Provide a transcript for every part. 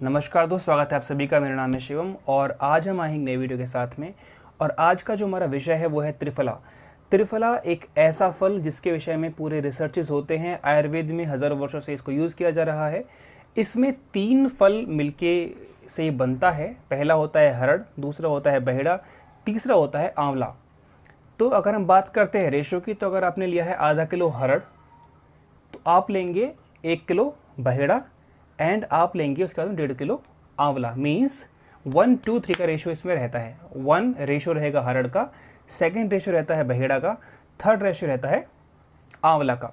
नमस्कार दोस्त, स्वागत है आप सभी का। मेरा नाम है शिवम और आज हम आएंगे नई वीडियो के साथ में। और आज का जो हमारा विषय है वो है त्रिफला। त्रिफला एक ऐसा फल जिसके विषय में पूरे रिसर्चेस होते हैं। आयुर्वेद में हज़ारों वर्षों से इसको यूज़ किया जा रहा है। इसमें 3 फल मिलके से ये बनता है। पहला होता है हरड़, दूसरा होता है बहेड़ा, तीसरा होता है आंवला। तो अगर हम बात करते हैं रेशो की, तो अगर आपने लिया है आधा किलो हरड़ तो आप लेंगे 1 किलो बहेड़ा एंड आप लेंगे उसके बाद 1.5 किलो आंवला। मीन्स 1:3 का रेशो इसमें रहता है। 1 रेशो रहेगा हरड़ का, सेकेंड रेशो रहता है बहेड़ा का, थर्ड रेशो रहता है आंवला का।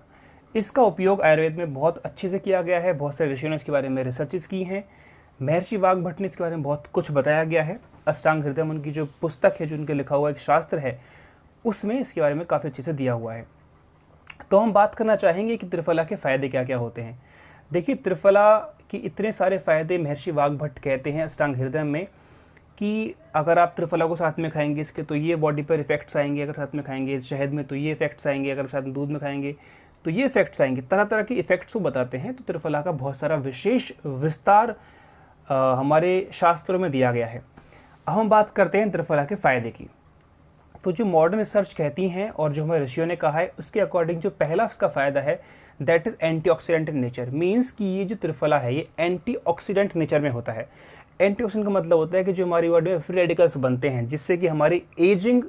इसका उपयोग आयुर्वेद में बहुत अच्छे से किया गया है। बहुत सारे ऋषियों ने इसके बारे में रिसर्चेस की हैं। महर्षि वाग्भट ने इसके बारे में बहुत कुछ बताया गया है। अष्टांग हृदयम उनकी जो पुस्तक है, जो उनके लिखा हुआ एक शास्त्र है, उसमें इसके बारे में काफ़ी अच्छे से दिया हुआ है। तो हम बात करना चाहेंगे कि त्रिफला के फ़ायदे क्या क्या होते हैं। देखिए, त्रिफला कि इतने सारे फ़ायदे महर्षि वाग्भट कहते हैं अष्टांग हृदय में कि अगर आप त्रिफला को साथ में खाएंगे इसके तो ये बॉडी पर इफेक्ट्स आएंगे, अगर साथ में खाएंगे शहद में तो ये इफेक्ट्स आएंगे, अगर साथ में दूध में खाएंगे तो ये इफेक्ट्स आएंगे। तरह तरह के इफेक्ट्स को बताते हैं। तो त्रिफला का बहुत सारा विशेष विस्तार हमारे शास्त्रों में दिया गया है। अब हम बात करते हैं त्रिफला के फ़ायदे की। तो जो मॉडर्न रिसर्च कहती हैं और जो हमारे ऋषियों ने कहा है, उसके अकॉर्डिंग जो पहला उसका फ़ायदा है that is antioxidant in nature. Means कि ये जो त्रिफला है ये एंटीऑक्सीडेंट नेचर में होता है। एंटीऑक्सीडेंट का मतलब होता है कि जो हमारी बॉडी में फ्री रेडिकल्स बनते हैं जिससे कि हमारी एजिंग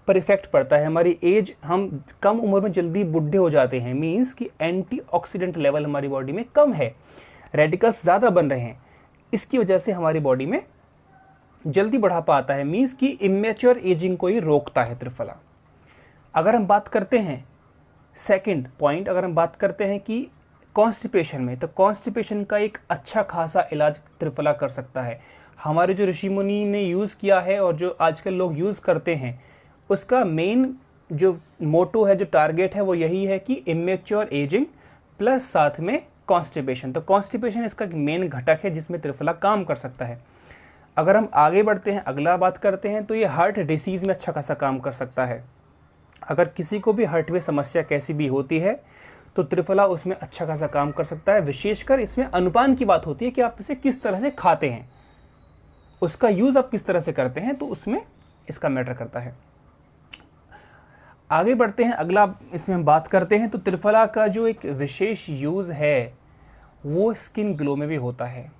पर इफेक्ट पड़ता है। हमारी एज, हम कम उम्र में जल्दी बूढ़े हो जाते हैं। मीन्स कि एंटीऑक्सीडेंट लेवल हमारी बॉडी में कम है, रेडिकल्स ज़्यादा बन रहे हैं, इसकी वजह से हमारी बॉडी में जल्दी बढ़ापा आता है। मीन्स कि इमेच्योर एजिंग को ही रोकता है त्रिफला। अगर हम बात करते हैं सेकंड पॉइंट, अगर हम बात करते हैं कि कॉन्स्टिपेशन में, तो कॉन्स्टिपेशन का एक अच्छा खासा इलाज त्रिफला कर सकता है। हमारे जो ऋषि मुनि ने यूज़ किया है और जो आजकल लोग यूज़ करते हैं, उसका मेन जो मोटो है, जो टारगेट है, वो यही है कि इमेच्योर एजिंग प्लस साथ में कॉन्स्टिपेशन। तो कॉन्स्टिपेशन इसका मेन घटक है जिसमें त्रिफला काम कर सकता है। अगर हम आगे बढ़ते हैं, अगला बात करते हैं, तो ये हार्ट डिसीज़ में अच्छा खासा काम कर सकता है। अगर किसी को भी हार्ट में समस्या कैसी भी होती है तो त्रिफला उसमें अच्छा खासा काम कर सकता है। विशेषकर इसमें अनुपान की बात होती है कि आप इसे किस तरह से खाते हैं, उसका यूज़ आप किस तरह से करते हैं, तो उसमें इसका मैटर करता है। आगे बढ़ते हैं, अगला इसमें हम बात करते हैं। तो त्रिफला का जो एक विशेष यूज़ है वो स्किन ग्लो में भी होता है।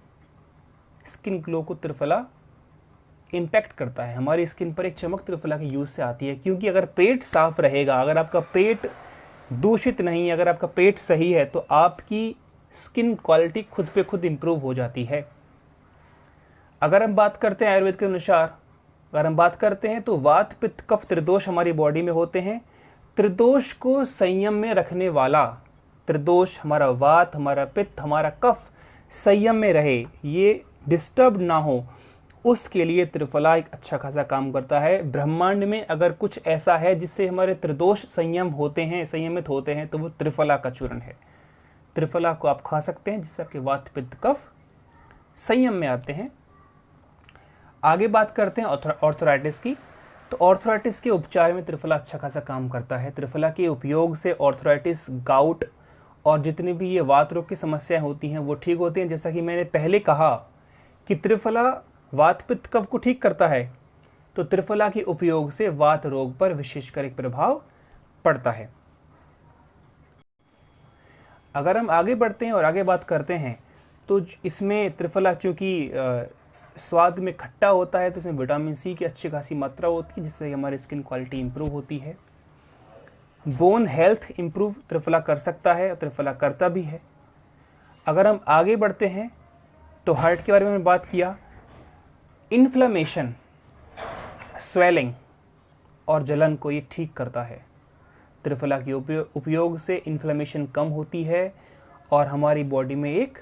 स्किन ग्लो को त्रिफला इम्पैक्ट करता है। हमारी स्किन पर एक चमक त्रिफला के यूज़ से आती है, क्योंकि अगर पेट साफ रहेगा, अगर आपका पेट दूषित नहीं है, अगर आपका पेट सही है, तो आपकी स्किन क्वालिटी खुद पे खुद इंप्रूव हो जाती है। अगर हम बात करते हैं आयुर्वेद के अनुसार, अगर हम बात करते हैं तो वात पित्त कफ त्रिदोष हमारी बॉडी में होते हैं। त्रिदोष को संयम में रखने वाला, त्रिदोष हमारा वात, हमारा पित्त, हमारा कफ संयम में रहे, ये डिस्टर्ब ना हो, उसके लिए त्रिफला एक अच्छा खासा काम करता है। ब्रह्मांड में अगर कुछ ऐसा है जिससे हमारे त्रिदोष संयम होते हैं, संयमित होते हैं, तो वो त्रिफला का चूर्ण है। त्रिफला को आप खा सकते हैं जिससे आपके वात पित्त कफ संयम में आते हैं। आगे बात करते हैं ऑर्थराइटिस की। तो ऑर्थराइटिस के उपचार में त्रिफला अच्छा खासा काम करता है। त्रिफला के उपयोग से ऑर्थराइटिस, गाउट और जितनी भी ये वात रोग की समस्याएं होती हैं वो ठीक होती हैं। जैसा कि मैंने पहले कहा कि त्रिफला वात पित्त कफ को ठीक करता है, तो त्रिफला के उपयोग से वात रोग पर विशेषकर एक प्रभाव पड़ता है। अगर हम आगे बढ़ते हैं और आगे बात करते हैं, तो इसमें त्रिफला चूँकि स्वाद में खट्टा होता है, तो इसमें विटामिन सी की अच्छी खासी मात्रा होती है जिससे हमारी स्किन क्वालिटी इंप्रूव होती है। बोन हेल्थ इंप्रूव त्रिफला कर सकता है और त्रिफला करता भी है। अगर हम आगे बढ़ते हैं तो हार्ट के बारे में बात किया। इन्फ्लेमेशन, स्वेलिंग और जलन को ये ठीक करता है। त्रिफला के उपयोग से इन्फ्लेमेशन कम होती है और हमारी बॉडी में एक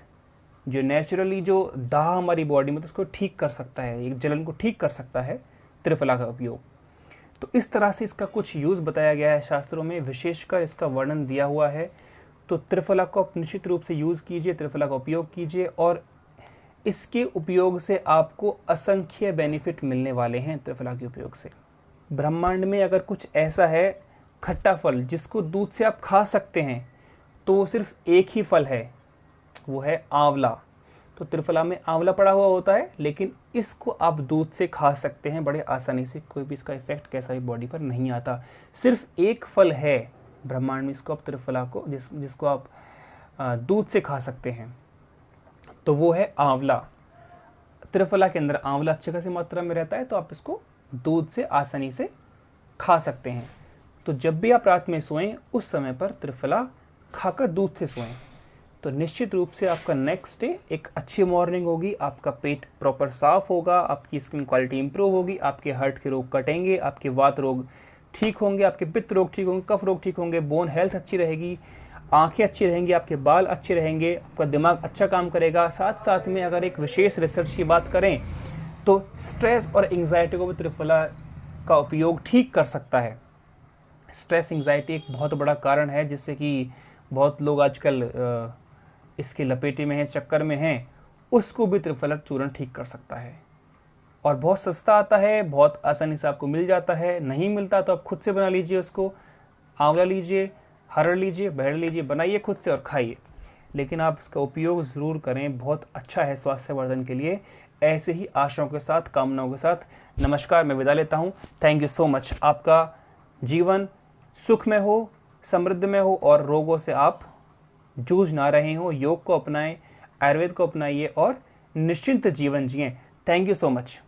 जो नेचुरली जो दाह हमारी बॉडी में, तो उसको ठीक कर सकता है, एक जलन को ठीक कर सकता है त्रिफला का उपयोग। तो इस तरह से इसका कुछ यूज़ बताया गया है शास्त्रों में, विशेषकर इसका वर्णन दिया हुआ है। तो त्रिफला को आप निश्चित रूप से यूज़ कीजिए, त्रिफला का उपयोग कीजिए और इसके उपयोग से आपको असंख्य बेनिफिट मिलने वाले हैं। त्रिफला के उपयोग से ब्रह्मांड में अगर कुछ ऐसा है खट्टा फल जिसको दूध से आप खा सकते हैं, तो वो सिर्फ एक ही फल है, वो है आंवला। तो तो त्रिफला में आंवला पड़ा हुआ होता है, लेकिन इसको आप दूध से खा सकते हैं बड़े आसानी से, कोई भी इसका इफेक्ट कैसा भी बॉडी पर नहीं आता। सिर्फ एक फल है ब्रह्मांड में इसको आप त्रिफला को जिसको आप दूध से खा सकते हैं, तो वो है आंवला। त्रिफला के अंदर आंवला अच्छी खासी मात्रा में रहता है, तो आप इसको दूध से आसानी से खा सकते हैं। तो जब भी आप रात में सोएं उस समय पर त्रिफला खाकर दूध से सोएं, तो निश्चित रूप से आपका नेक्स्ट डे एक अच्छी मॉर्निंग होगी, आपका पेट प्रॉपर साफ होगा, आपकी स्किन क्वालिटी इंप्रूव होगी, आपके हार्ट के रोग कटेंगे, आपके वात रोग ठीक होंगे, आपके पित्त रोग ठीक होंगे, कफ रोग ठीक होंगे, बोन हेल्थ अच्छी रहेगी, आंखें अच्छी रहेंगी, आपके बाल अच्छे रहेंगे, आपका दिमाग अच्छा काम करेगा। साथ साथ में अगर एक विशेष रिसर्च की बात करें तो स्ट्रेस और एंग्जाइटी को भी त्रिफला का उपयोग ठीक कर सकता है। स्ट्रेस एंग्जाइटी एक बहुत बड़ा कारण है जिससे कि बहुत लोग आजकल इसके लपेटे में हैं, चक्कर में हैं, उसको भी त्रिफला चूर्ण ठीक कर सकता है। और बहुत सस्ता आता है, बहुत आसानी से आपको मिल जाता है। नहीं मिलता तो आप खुद से बना लीजिए उसको, आंवला लीजिए, हरड़ लीजिए, बहड़ लीजिए, बनाइए खुद से और खाइए। लेकिन आप इसका उपयोग ज़रूर करें, बहुत अच्छा है स्वास्थ्यवर्धन के लिए। ऐसे ही आशाओं के साथ, कामनाओं के साथ नमस्कार, मैं विदा लेता हूँ। Thank you so much. आपका जीवन सुख में हो, समृद्ध में हो और रोगों से आप जूझ ना रहे हो। योग को अपनाएं, आयुर्वेद को अपनाइए और निश्चिंत जीवन जिएं। Thank you so much.